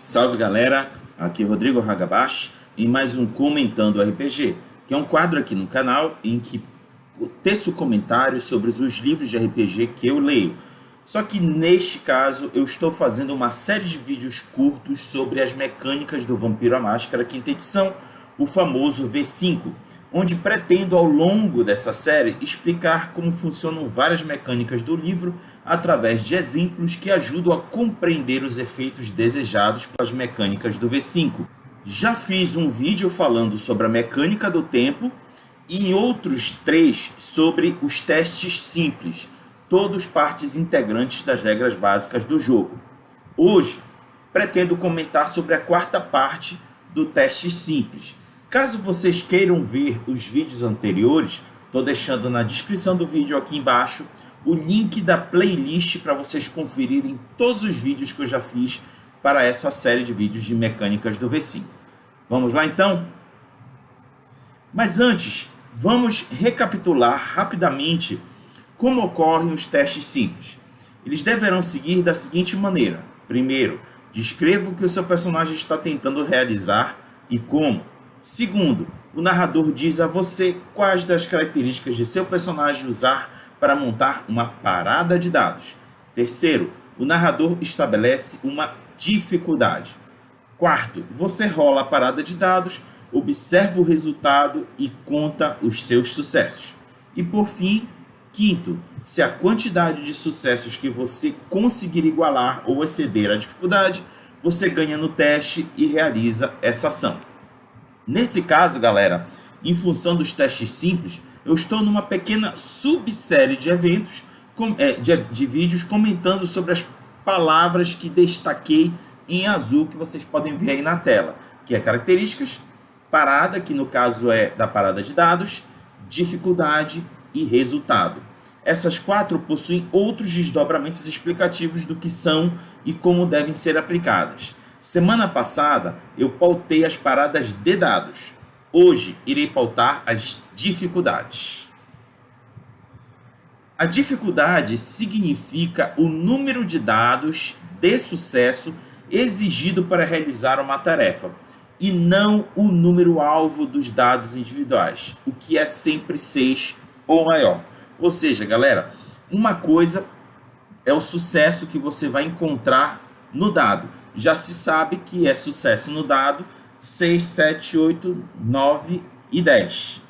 Salve galera, aqui é Rodrigo Hagabashi em mais um Comentando RPG, que é um quadro aqui no canal em que teço comentários sobre os livros de RPG que eu leio. Só que neste caso eu estou fazendo uma série de vídeos curtos sobre as mecânicas do Vampiro à Máscara quinta edição, o famoso V5, onde pretendo ao longo dessa série explicar como funcionam várias mecânicas do livro através de exemplos que ajudam a compreender os efeitos desejados pelas mecânicas do V5. Já fiz um vídeo falando sobre a mecânica do tempo e outros 3 sobre os testes simples, todos partes integrantes das regras básicas do jogo. Hoje, pretendo comentar sobre a 4ª parte do teste simples. Caso vocês queiram ver os vídeos anteriores, estou deixando na descrição do vídeo aqui embaixo o link da playlist para vocês conferirem todos os vídeos que eu já fiz para essa série de vídeos de mecânicas do V5. Vamos lá então? Mas antes, vamos recapitular rapidamente como ocorrem os testes simples. Eles deverão seguir da seguinte maneira. Primeiro, descreva o que o seu personagem está tentando realizar e como. Segundo, o narrador diz a você quais das características de seu personagem usar para montar uma parada de dados. Terceiro, o narrador estabelece uma dificuldade. Quarto, você rola a parada de dados, observa o resultado e conta os seus sucessos. E por fim, quinto, se a quantidade de sucessos que você conseguir igualar ou exceder a dificuldade, você ganha no teste e realiza essa ação. Nesse caso, galera, em função dos testes simples, eu estou numa pequena subsérie de eventos, de vídeos comentando sobre as palavras que destaquei em azul que vocês podem ver aí na tela, que é características, parada, que no caso é da parada de dados, dificuldade e resultado. Essas 4 possuem outros desdobramentos explicativos do que são e como devem ser aplicadas. Semana passada eu pautei as paradas de dados. Hoje irei pautar as dificuldades. A dificuldade significa o número de dados de sucesso exigido para realizar uma tarefa, e não o número alvo dos dados individuais, o que é sempre 6 ou maior. Ou seja, galera, uma coisa é o sucesso que você vai encontrar no dado. Já se sabe que é sucesso no dado 6, 7, 8, 9 e 10.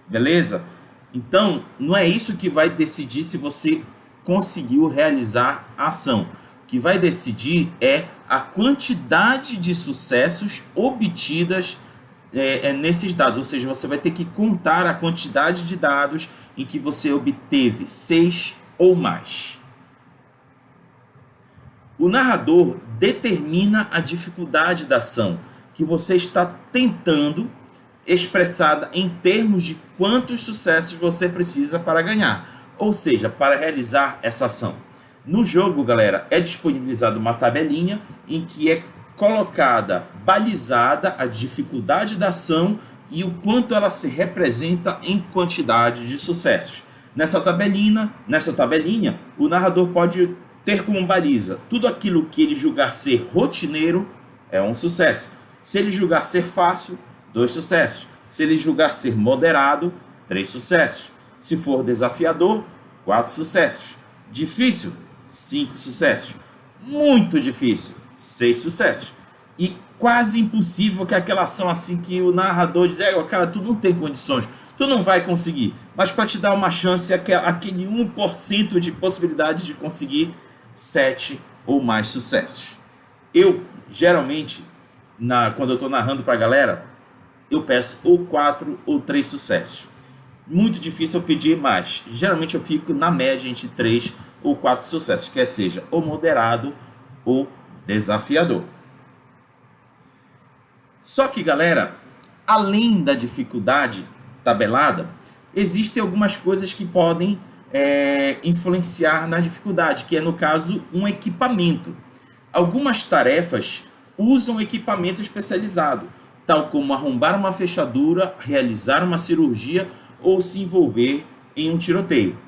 Beleza? Então, não é isso que vai decidir se você conseguiu realizar a ação. O que vai decidir é a quantidade de sucessos obtidas nesses dados. Ou seja, você vai ter que contar a quantidade de dados em que você obteve 6 ou mais. O narrador determina a dificuldade da ação que você está tentando, expressada em termos de quantos sucessos você precisa para ganhar, ou seja, para realizar essa ação. No jogo, galera, é disponibilizada uma tabelinha em que é colocada, balizada a dificuldade da ação e o quanto ela se representa em quantidade de sucessos. Nessa tabelinha, o narrador pode ter como baliza tudo aquilo que ele julgar ser rotineiro é um sucesso. Se ele julgar ser fácil, 2 sucessos. Se ele julgar ser moderado, 3 sucessos. Se for desafiador, 4 sucessos. Difícil, 5 sucessos. Muito difícil, 6 sucessos. E quase impossível que aquela ação assim que o narrador diz, cara, tu não tem condições, tu não vai conseguir. Mas para te dar uma chance, aquele 1% de possibilidade de conseguir 7 ou mais sucessos. Eu, geralmente, quando eu estou narrando para a galera, eu peço ou 4 ou 3 sucessos. Muito difícil eu pedir mais. Geralmente eu fico na média entre 3 ou 4 sucessos, quer seja ou moderado ou desafiador. Só que, galera, além da dificuldade tabelada, existem algumas coisas que podem influenciar na dificuldade, que é, no caso, um equipamento. Algumas tarefas usam equipamento especializado, tal como arrombar uma fechadura, realizar uma cirurgia ou se envolver em um tiroteio.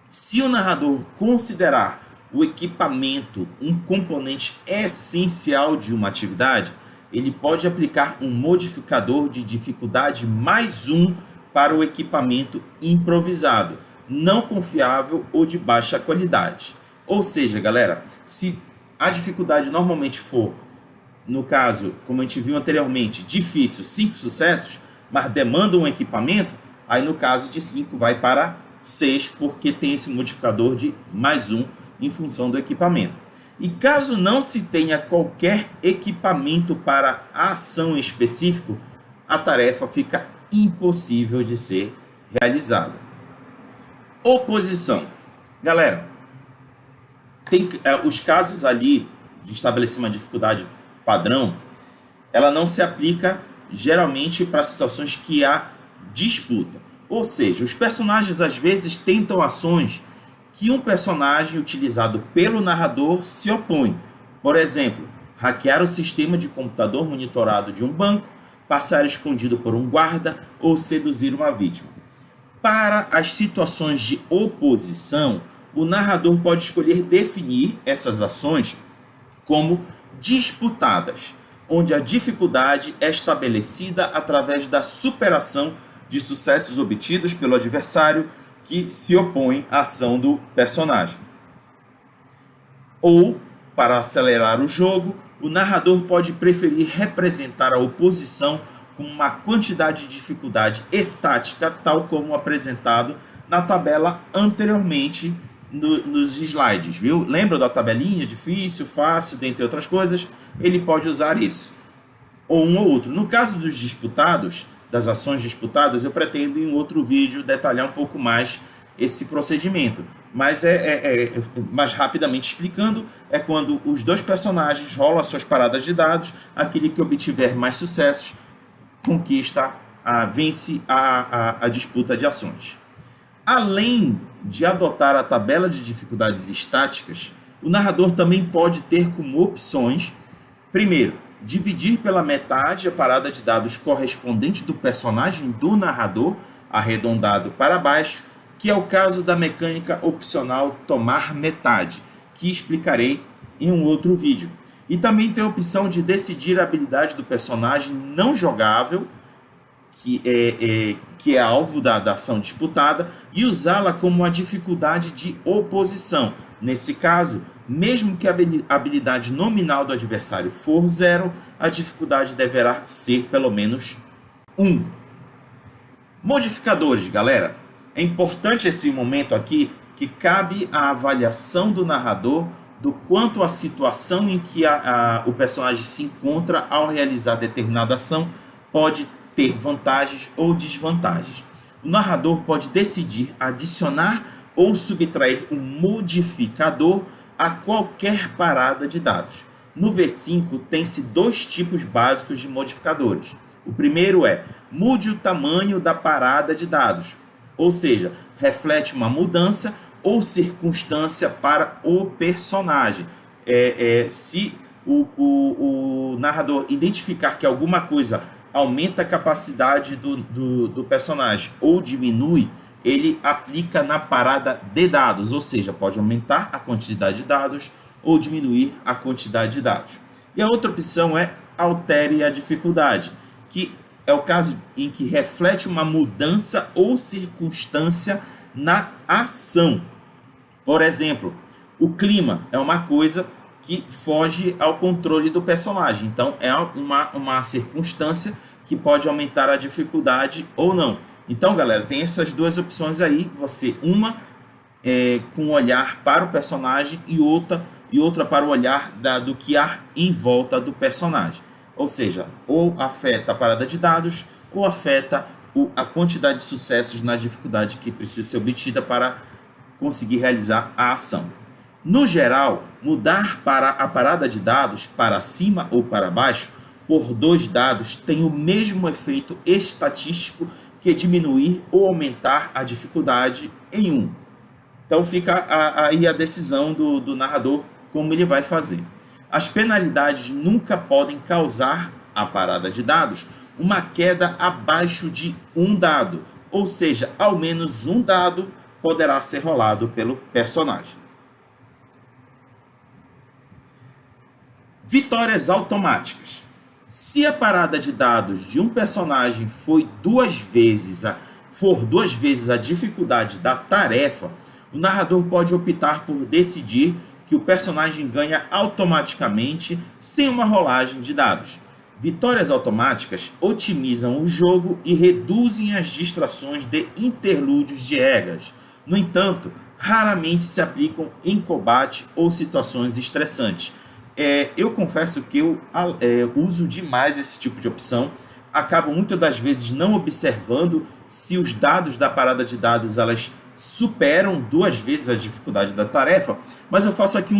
Se o narrador considerar o equipamento um componente essencial de uma atividade, ele pode aplicar um modificador de dificuldade mais um para o equipamento improvisado, não confiável ou de baixa qualidade. Ou seja, galera, se a dificuldade normalmente for, no caso, como a gente viu anteriormente, difícil, 5 sucessos, mas demanda um equipamento, aí no caso de 5 vai para 6, porque tem esse modificador de mais um em função do equipamento. E caso não se tenha qualquer equipamento para a ação específico, a tarefa fica impossível de ser realizada. Oposição. Galera, tem os casos ali de estabelecer uma dificuldade padrão, ela não se aplica geralmente para situações que há disputa. Ou seja, os personagens às vezes tentam ações que um personagem utilizado pelo narrador se opõe. Por exemplo, hackear o sistema de computador monitorado de um banco, passar escondido por um guarda ou seduzir uma vítima. Para as situações de oposição, o narrador pode escolher definir essas ações como disputadas, onde a dificuldade é estabelecida através da superação de sucessos obtidos pelo adversário que se opõe à ação do personagem. Ou, para acelerar o jogo, o narrador pode preferir representar a oposição com uma quantidade de dificuldade estática, tal como apresentado na tabela anteriormente nos slides, viu? Lembra da tabelinha? Difícil, fácil, dentre outras coisas. Ele pode usar isso, ou um ou outro. No caso dos disputados, das ações disputadas, eu pretendo em outro vídeo detalhar um pouco mais esse procedimento. Mas mais rapidamente explicando, é quando os dois personagens rolam as suas paradas de dados, aquele que obtiver mais sucessos conquista, vence a disputa de ações. Além de adotar a tabela de dificuldades estáticas, o narrador também pode ter como opções, primeiro, dividir pela metade a parada de dados correspondente do personagem do narrador, arredondado para baixo, que é o caso da mecânica opcional tomar metade, que explicarei em um outro vídeo. E também tem a opção de decidir a habilidade do personagem não jogável, que é alvo da ação disputada, e usá-la como a dificuldade de oposição. Nesse caso, mesmo que a habilidade nominal do adversário for 0, a dificuldade deverá ser pelo menos 1. Modificadores, galera. É importante esse momento aqui, que cabe a avaliação do narrador do quanto a situação em que o personagem se encontra ao realizar determinada ação pode ter vantagens ou desvantagens. O narrador pode decidir adicionar ou subtrair um modificador a qualquer parada de dados. No V5 tem-se 2 tipos básicos de modificadores. O primeiro é: mude o tamanho da parada de dados, ou seja, reflete uma mudança ou circunstância para o personagem. Se o narrador identificar que alguma coisa aumenta a capacidade do personagem ou diminui, ele aplica na parada de dados, ou seja, pode aumentar a quantidade de dados ou diminuir a quantidade de dados. E a outra opção é altere a dificuldade, que é o caso em que reflete uma mudança ou circunstância na ação. Por exemplo, o clima é uma coisa que foge ao controle do personagem. Então, é uma circunstância que pode aumentar a dificuldade ou não. Então, galera, tem essas 2 opções aí. Você, uma com o olhar para o personagem e outra para o olhar do que há em volta do personagem. Ou seja, ou afeta a parada de dados, ou afeta a quantidade de sucessos na dificuldade que precisa ser obtida para conseguir realizar a ação. No geral, mudar para a parada de dados para cima ou para baixo por 2 dados tem o mesmo efeito estatístico que diminuir ou aumentar a dificuldade em 1. Então fica aí a decisão do narrador como ele vai fazer. As penalidades nunca podem causar à parada de dados uma queda abaixo de 1 dado, ou seja, ao menos 1 dado poderá ser rolado pelo personagem. Vitórias automáticas. Se a parada de dados de um personagem for duas vezes a dificuldade da tarefa, o narrador pode optar por decidir que o personagem ganha automaticamente sem uma rolagem de dados. Vitórias automáticas otimizam o jogo e reduzem as distrações de interlúdios de regras. No entanto, raramente se aplicam em combate ou situações estressantes. Eu confesso que eu uso demais esse tipo de opção. Acabo muitas das vezes não observando se os dados da parada de dados elas superam duas vezes a dificuldade da tarefa, mas eu faço aqui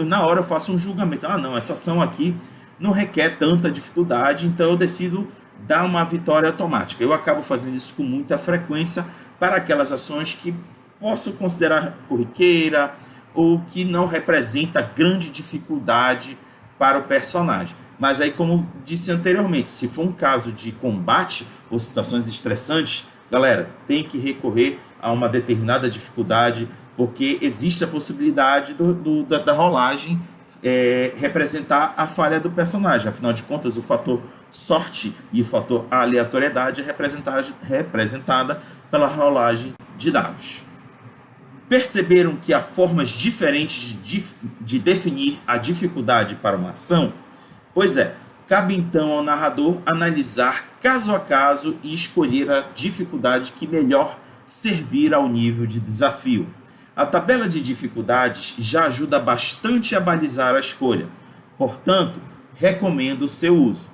na hora eu faço um julgamento. Não, essa ação aqui não requer tanta dificuldade, então eu decido dar uma vitória automática. Eu acabo fazendo isso com muita frequência para aquelas ações que posso considerar corriqueira ou que não representa grande dificuldade para o personagem. Mas aí, como disse anteriormente, se for um caso de combate ou situações estressantes, galera, tem que recorrer a uma determinada dificuldade, porque existe a possibilidade da rolagem representar a falha do personagem. Afinal de contas, o fator sorte e o fator aleatoriedade é representada pela rolagem de dados. Perceberam que há formas diferentes de definir a dificuldade para uma ação? Pois é, cabe então ao narrador analisar caso a caso e escolher a dificuldade que melhor servir ao nível de desafio. A tabela de dificuldades já ajuda bastante a balizar a escolha, portanto, recomendo o seu uso.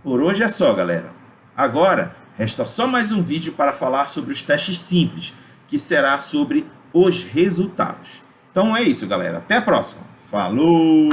Por hoje é só, galera. Agora, resta só mais um vídeo para falar sobre os testes simples, que será sobre os resultados. Então é isso, galera. Até a próxima. Falou!